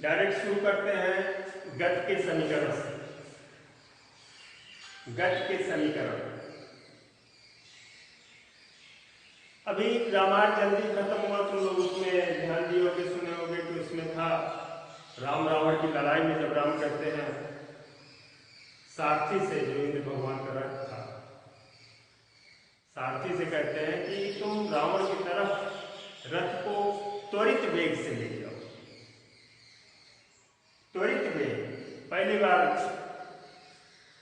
Direct शुरू करते हैं गति के समीकरण से। गति के समीकरण, अभी रामायण जल्दी खत्म हुआ, तुम लोग उसमें ध्यान दिए होगे, सुने होगे कि उसमें था राम रावण की लड़ाई में जब राम कहते हैं सारथी से, जो इंद्र भगवान का रथ था, सारथी से कहते हैं कि तुम रावण की तरफ रथ को त्वरित वेग से ले जाओ। त्वरित वेग, पहली बार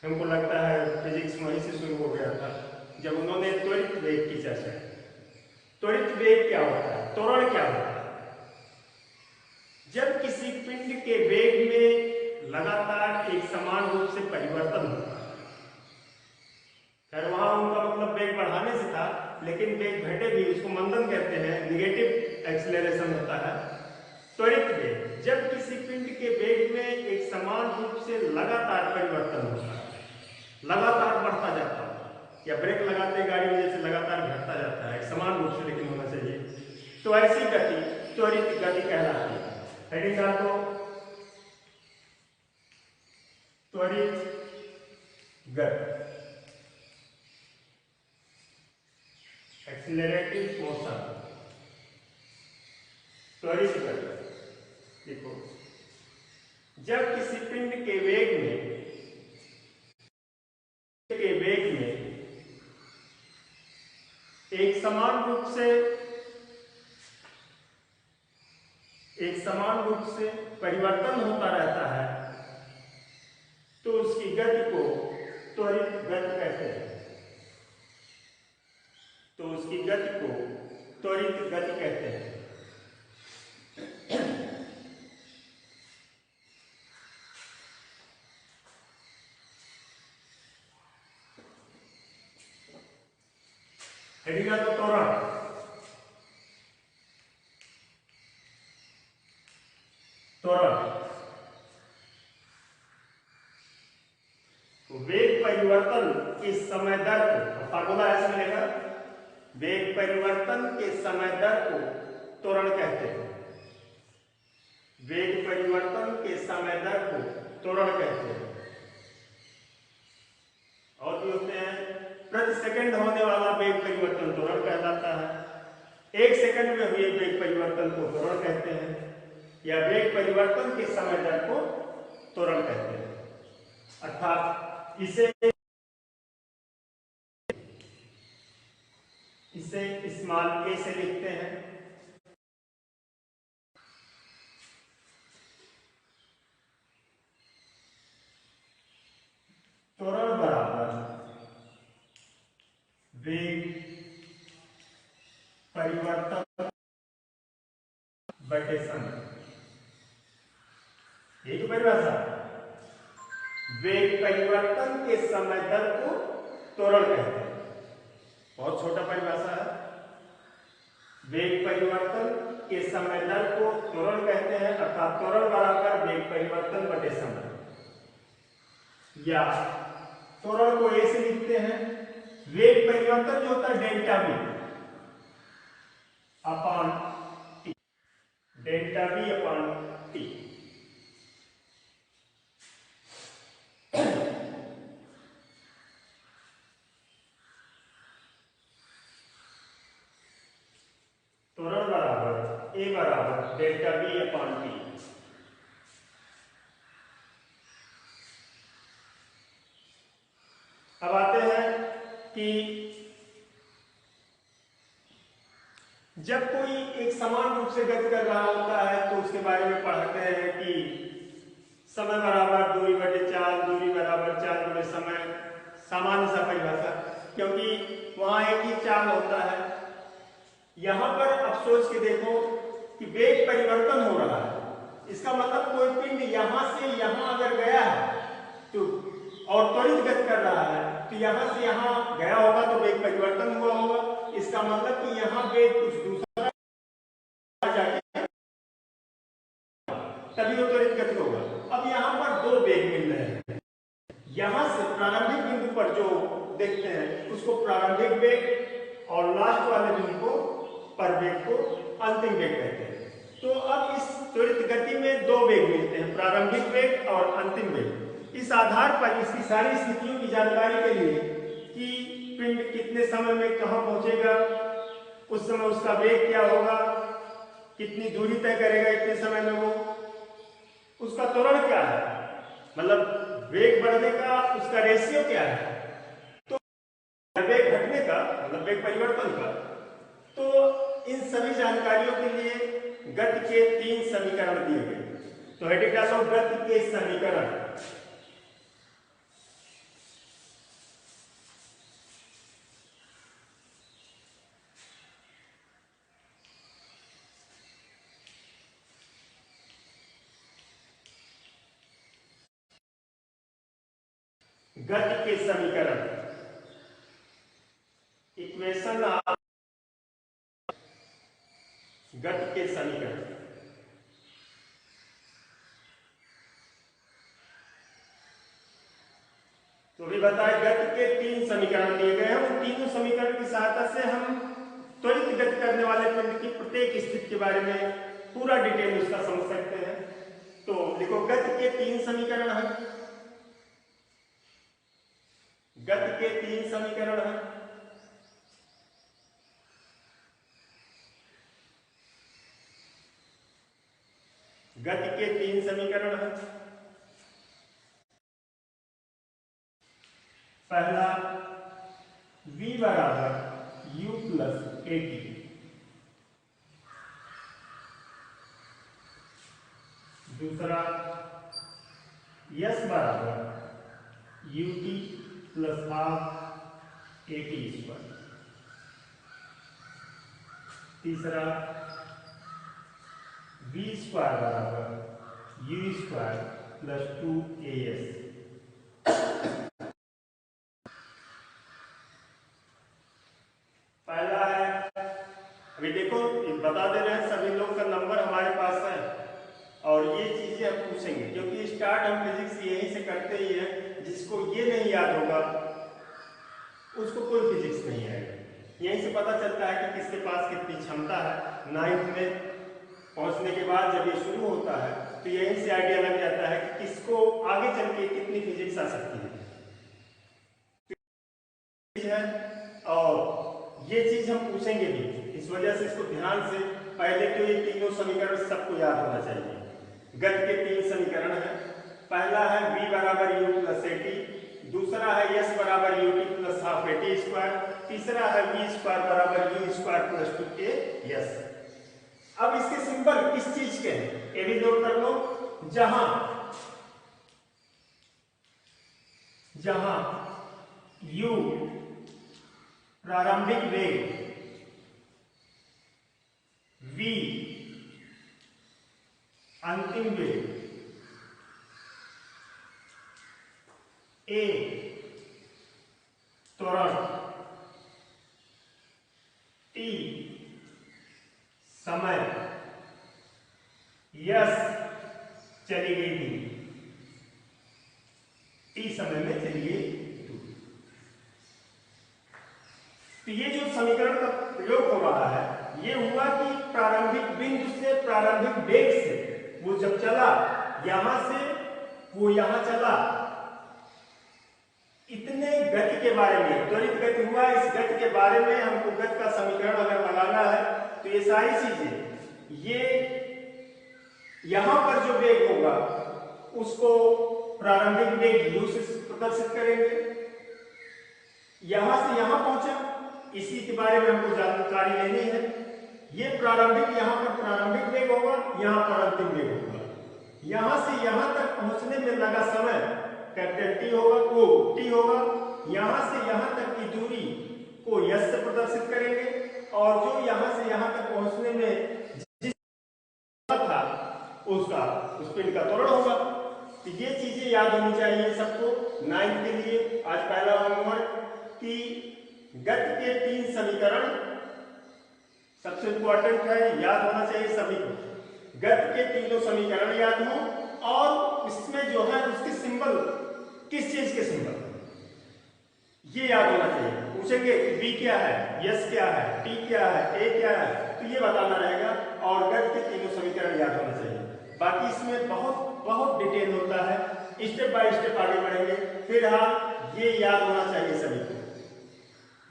हमको लगता है फिजिक्स वहीं से शुरू हो गया था जब उन्होंने त्वरित वेग की चर्चा की। त्वरित वेग क्या होता है, त्वरण क्या होता है? जब किसी पिंड के वेग में लगातार एक समान रूप से परिवर्तन होता है। खैर वहां उनका मतलब वेग बढ़ाने से था, लेकिन वेग घटे भी, उसको मंदन कहते हैं, निगेटिव एक्सीलरेशन होता है। त्वरित वेग, जब किसी पिंड के वेग में एक समान रूप से लगातार परिवर्तन होता है, लगातार बढ़ता जाता है, या ब्रेक लगाते गाड़ी में जैसे लगातार घटता जाता है, एक समान रूप से लेकिन होना चाहिए, तो ऐसी गति त्वरित गति कहलाती है। हेडिंग डाल दो, त्वरित गति, एक्सीलरेटिव मोशन, त्वरित गति। देखो, जब किसी पिंड के वेग में एक समान रूप से परिवर्तन होता रहता है, तो उसकी गति को त्वरित गति कहते हैं। तो उसकी गति को त्वरित गति कहते हैं। हेडिंग है तो त्वरण, त्वरण वेग परिवर्तन के समय दर को, फार्मूला ऐसे मिलेगा, वेग परिवर्तन के समय दर को त्वरण कहते हैं। वेग परिवर्तन के समय दर को त्वरण कहते हैं। और भी होते हैं, प्रति सेकंड होने वाला वेग परिवर्तन त्वरण कहलाता है। 1 सेकंड में हुए वेग परिवर्तन को त्वरण कहते हैं, या वेग परिवर्तन के समय दर को त्वरण कहते हैं। अर्थात इसे स्मॉल ए से लिखते हैं। त्वरण बराबर वेग परिवर्तन बटे समय। ये तो परिभाषा, वेग परिवर्तन के समय दर को त्वरण कहते हैं। बहुत छोटा परिभाषा है। वेग परिवर्तन के समय दर को त्वरण कहते हैं, अर्थात त्वरण बराबर वेग परिवर्तन बटे समय, या त्वरण को ऐसे लिखते हैं, वेग परिवर्तन जो होता है delta we upon T, delta we upon T. त्वरण बराबर ए बराबर डेल्टा वी अपॉन टी। अब आते हैं कि जब कोई एक समान रूप से गति कर रहा होता है तो उसके बारे में पढ़ते हैं कि समय बराबर दूरी बटे चाल, दूरी बराबर चाल बटे समय, सामान्य सा परिभाषा, क्योंकि वहां एक ही चाल होता है। यहां पर अब सोच के देखो कि वेग परिवर्तन हो रहा है, इसका मतलब कोई पिंड यहां से यहां अगर गया है तो और त्वरित गति कर रहा है, तो यहां से यहां गया होगा तो वेग परिवर्तन हुआ होगा। इसका मतलब कि यहां वेग कुछ दूसरा जाके तभी वो त्वरित गति होगा। अब यहां पर 2 वेग मिल रहे हैं, यहां से प्रारंभिक बिंदु पर जो देखते हैं उसको प्रारंभिक वेग, और लास्ट वाले बिंदु को पर वेग को अंतिम वेग कहते हैं। तो अब इस त्वरित गति में दो वेग मिलते हैं, प्रारंभिक वेग और अंतिम वेग। इस आधार पर इसकी सारी स्थितियों की जानकारी के लिए कि पिंड कितने समय में कहाँ पहुंचेगा, उस समय उसका वेग क्या होगा, कितनी दूरी तय करेगा इतने समय में, वो उसका त्वरण क्या है, मतलब वेग बढ़ने का उसका रेशियो क्या है, तो वेग घटने का मतलब वेग परिवर्तन का। तो इन सभी जानकारियों के लिए गति के 3 समीकरण दिए गए। तो हेडिंग डालो गति के समीकरण। गति के समीकरण, इक्वेशन ऑफ गति के समीकरण। तो भी बताए गति के 3 समीकरण दिए गए हैं। उन तीनों समीकरण की सहायता से हम त्वरित गति करने वाले पिंड की प्रत्येक स्थिति के बारे में पूरा डिटेल उसका समझ सकते हैं। तो देखो गति के 3 समीकरण हैं, गति के 3 समीकरण हैं। गति के 3 समीकरण हैं। पहला v बराबर u प्लस at, दूसरा s बराबर ut plus half at square, तीसरा v स्क्वायर बराबर u स्क्वायर प्लस 2as। पहला है, अभी देखो बता दे रहे हैं सभी लोग का नंबर हमारे पास है और ये चीजें हम पूछेंगे क्योंकि स्टार्ट हम फिजिक्स यहीं से करते ही है। जिसको ये नहीं याद होगा उसको कोई फिजिक्स नहीं आएगा। यहीं से पता चलता है कि किसके पास कितनी क्षमता है। 9th में पहुंचने के बाद जब ये शुरू होता है तो यहीं से आइडिया लग जाता है कि किसको आगे चल के कितनी फिजिक्स आ सकती है और ये चीज हम पूछेंगे भी। इस वजह से इसको ध्यान से पहले तो ये तीनों समीकरण सबको याद होना चाहिए। गति के 3 समीकरण है। पहला है v बराबर u प्लस at, दूसरा है s बराबर ut plus half at square, तीसरा है v स्क्वायर बराबर u स्क्वायर प्लस 2as। अब इसके सिंबल किस चीज के हैं ये भी नोट कर लो। जहां u प्रारंभिक वेग, v अंतिम वेग, a त्वरण, t समय, यस चली गई दूरी, t समय में चली गई दूरी। तो ये जो समीकरण का प्रयोग हो रहा है ये हुआ कि प्रारंभिक बिंदु से प्रारंभिक वेग से वो जब चला यहां से वो यहां चला, इतने गति के बारे में त्वरित गति हुआ। इस गति के बारे में हमको गति का समीकरण अगर लगाना है तो ये सारी चीजें ये यहां पर जो वेग होगा उसको प्रारंभिक वेग u से प्रदर्शित करेंगे। यहां से यहां पहुंचा इसी के बारे में हमको जानकारी लेनी है। ये प्रारंभिक यहां पर प्रारंभिक वेग होगा, यहां पर अंतिम वेग होगा। यहां से यहां तक पहुंचने में लगा समय कैपिटल टी होगा, को टी होगा। यहां से यहां तक की दूरी को यस से प्रदर्शित करेंगे और जो यहां से यहां तक पहुंचने में जिस था उसका उस पिंड का त्वरण होगा। तो ये चीजें याद होनी चाहिए सबको 9th के लिए। आज पहला होमवर्क कि गति के 3 समीकरण सबसे इंपॉर्टेंट है, याद होना चाहिए सभी को। गति के तीनों समीकरण याद हो और इसमें जो है उसके सिंबल किस चीज के सिंबल ये याद होना चाहिए। पूछेंगे कि बी क्या है, यस क्या है, टी क्या है, ए क्या है, तो ये बताना रहेगा और गज के तीनों समीकरण याद होना चाहिए। बाकी इसमें बहुत बहुत डिटेल होता है, स्टेप बाय स्टेप आगे बढ़ेंगे। फिलहाल ये याद होना चाहिए सभी को।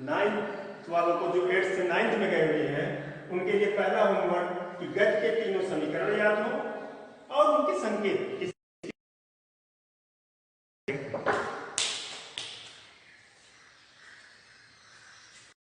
9th वालों को जो 8th से 9th में गए हुए हैं उनके लिए पहला होमवर्क कि गज के तीनों समीकरण याद हो और उनके संकेत